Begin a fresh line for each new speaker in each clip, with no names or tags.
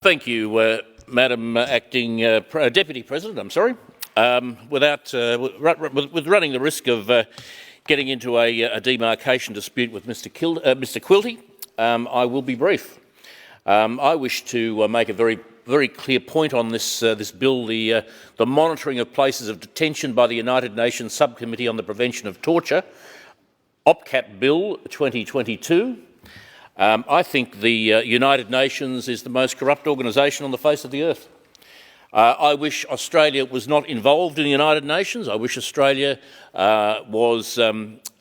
Thank you, Madam Acting Deputy President. I'm sorry. With running the risk of getting into a demarcation dispute with Mr. Quilty, I will be brief. I wish to make a very clear point on this bill, the monitoring of places of detention by the United Nations Subcommittee on the Prevention of Torture, OPCAT Bill 2022. I think the United Nations is the most corrupt organisation on the face of the earth. I wish Australia was not involved in the United Nations. I wish Australia was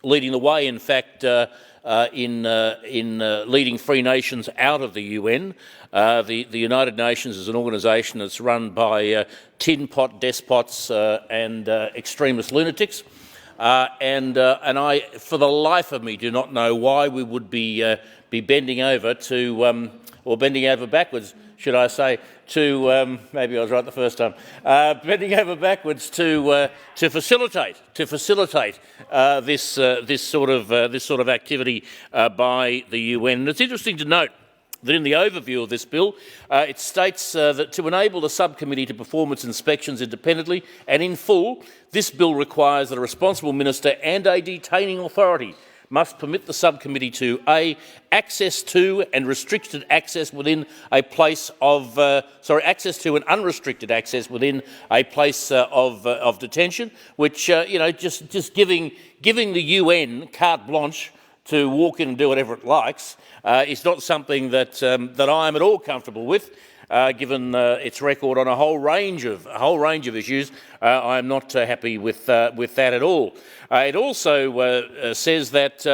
leading the way, in fact, in leading free nations out of the UN. The United Nations is an organisation that's run by tin pot despots and extremist lunatics. And I, for the life of me, do not know why we would be bending over to, or bending over backwards, should I say, to maybe I was right the first time, bending over backwards to facilitate this sort of activity by the UN. And it's interesting to note that in the overview of this bill, it states that to enable the subcommittee to perform its inspections independently and in full, this bill requires that a responsible minister and a detaining authority must permit the subcommittee to access to and restricted access within a place of access to and unrestricted access within a place of detention, which just giving the UN carte blanche to walk in and do whatever it likes is not something that that I am at all comfortable with. Given its record on a whole range of issues, I am not happy with that at all. It also says that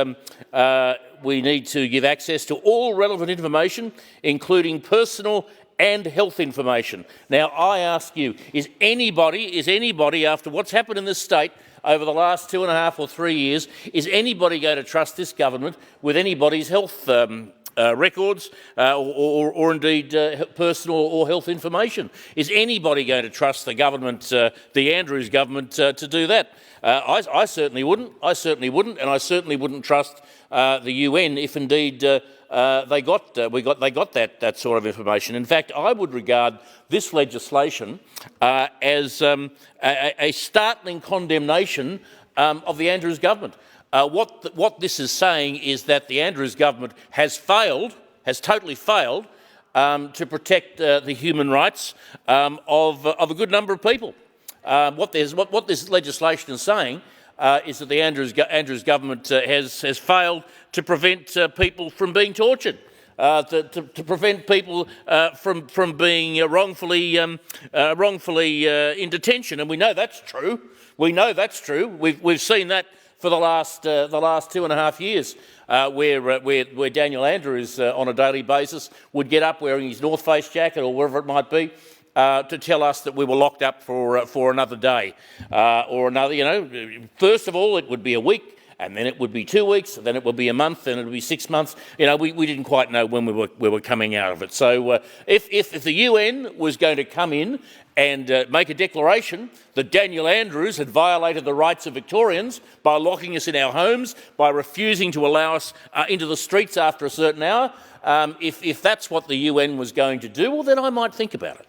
we need to give access to all relevant information, including personal and health information. Now, I ask you: is anybody, after what's happened in this state over the last 2.5 or 3 years, is anybody going to trust this government with anybody's health records or indeed personal or health information? Is anybody going to trust the government, the Andrews government, to do that? I certainly wouldn't. And I certainly wouldn't trust the UN if indeed they got that sort of information. In fact, I would regard this legislation as a startling condemnation of the Andrews government. What this is saying is that the Andrews government has totally failed to protect the human rights of a good number of people. What this legislation is saying is that the Andrews government has failed to prevent people from being tortured, to prevent people from being wrongfully in detention, and we know that's true. We've seen that for the last 2.5 years, where Daniel Andrews on a daily basis would get up wearing his North Face jacket or wherever it might be to tell us that we were locked up for another day or another. First of all, it would be a week, and then it would be 2 weeks, and then it would be a month, and it would be 6 months. We didn't quite know when we were coming out of it. So if the UN was going to come in and make a declaration that Daniel Andrews had violated the rights of Victorians by locking us in our homes, by refusing to allow us into the streets after a certain hour, if that's what the UN was going to do, well, then I might think about it.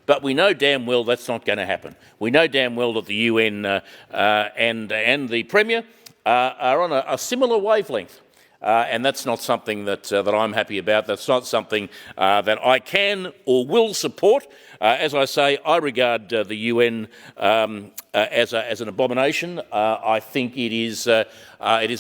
But we know damn well that's not going to happen. We know damn well that the UN and the Premier are on a similar wavelength. And that's not something that I'm happy about. That's not something that I can or will support. As I say, I regard the UN as an abomination. I think it is an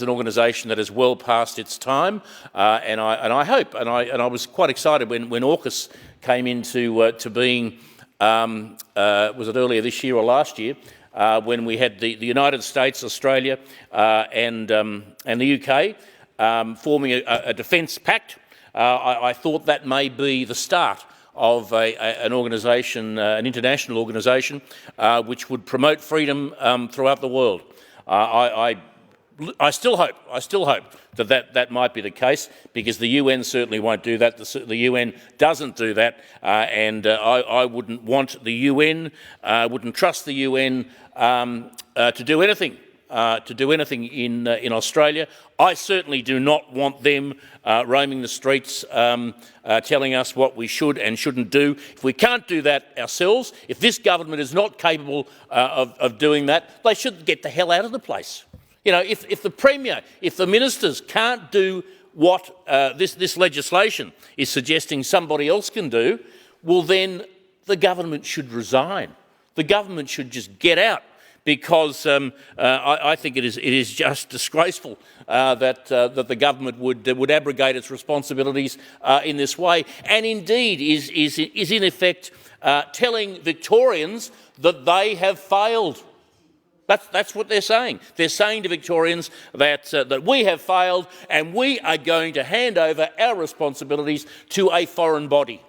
organisation that is well past its time, and I hope, and I was quite excited when AUKUS came into being. Was it earlier this year or last year? When we had the United States, Australia, and the UK. Forming a defence pact. I thought that may be the start of an organisation, an international organisation, which would promote freedom throughout the world. I still hope that might be the case, because the UN certainly won't do that. The UN doesn't do that, and I wouldn't want the UN, wouldn't trust the UN to do anything to do anything in Australia. I certainly do not want them roaming the streets telling us what we should and shouldn't do. If we can't do that ourselves, if this government is not capable of doing that, they should get the hell out of the place. You know, if the Premier, if the ministers can't do what this legislation is suggesting somebody else can do, well then the government should resign. The government should just get out, because I think it is just disgraceful that the government would abrogate its responsibilities in this way, and indeed is in effect telling Victorians that they have failed. That's what they're saying. They're saying to Victorians that we have failed and we are going to hand over our responsibilities to a foreign body.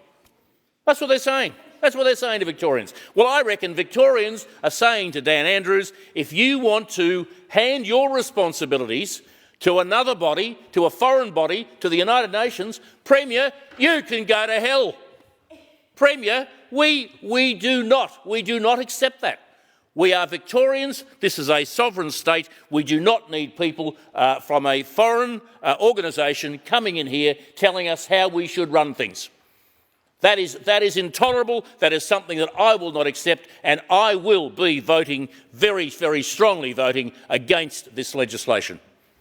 That's what they're saying. That's what they're saying to Victorians. Well, I reckon Victorians are saying to Dan Andrews, if you want to hand your responsibilities to another body, to a foreign body, to the United Nations, Premier, you can go to hell. Premier, we do not accept that. We are Victorians. This is a sovereign state. We do not need people from a foreign organisation coming in here telling us how we should run things. That is intolerable. That is something that I will not accept, and I will be voting very, very strongly voting against this legislation.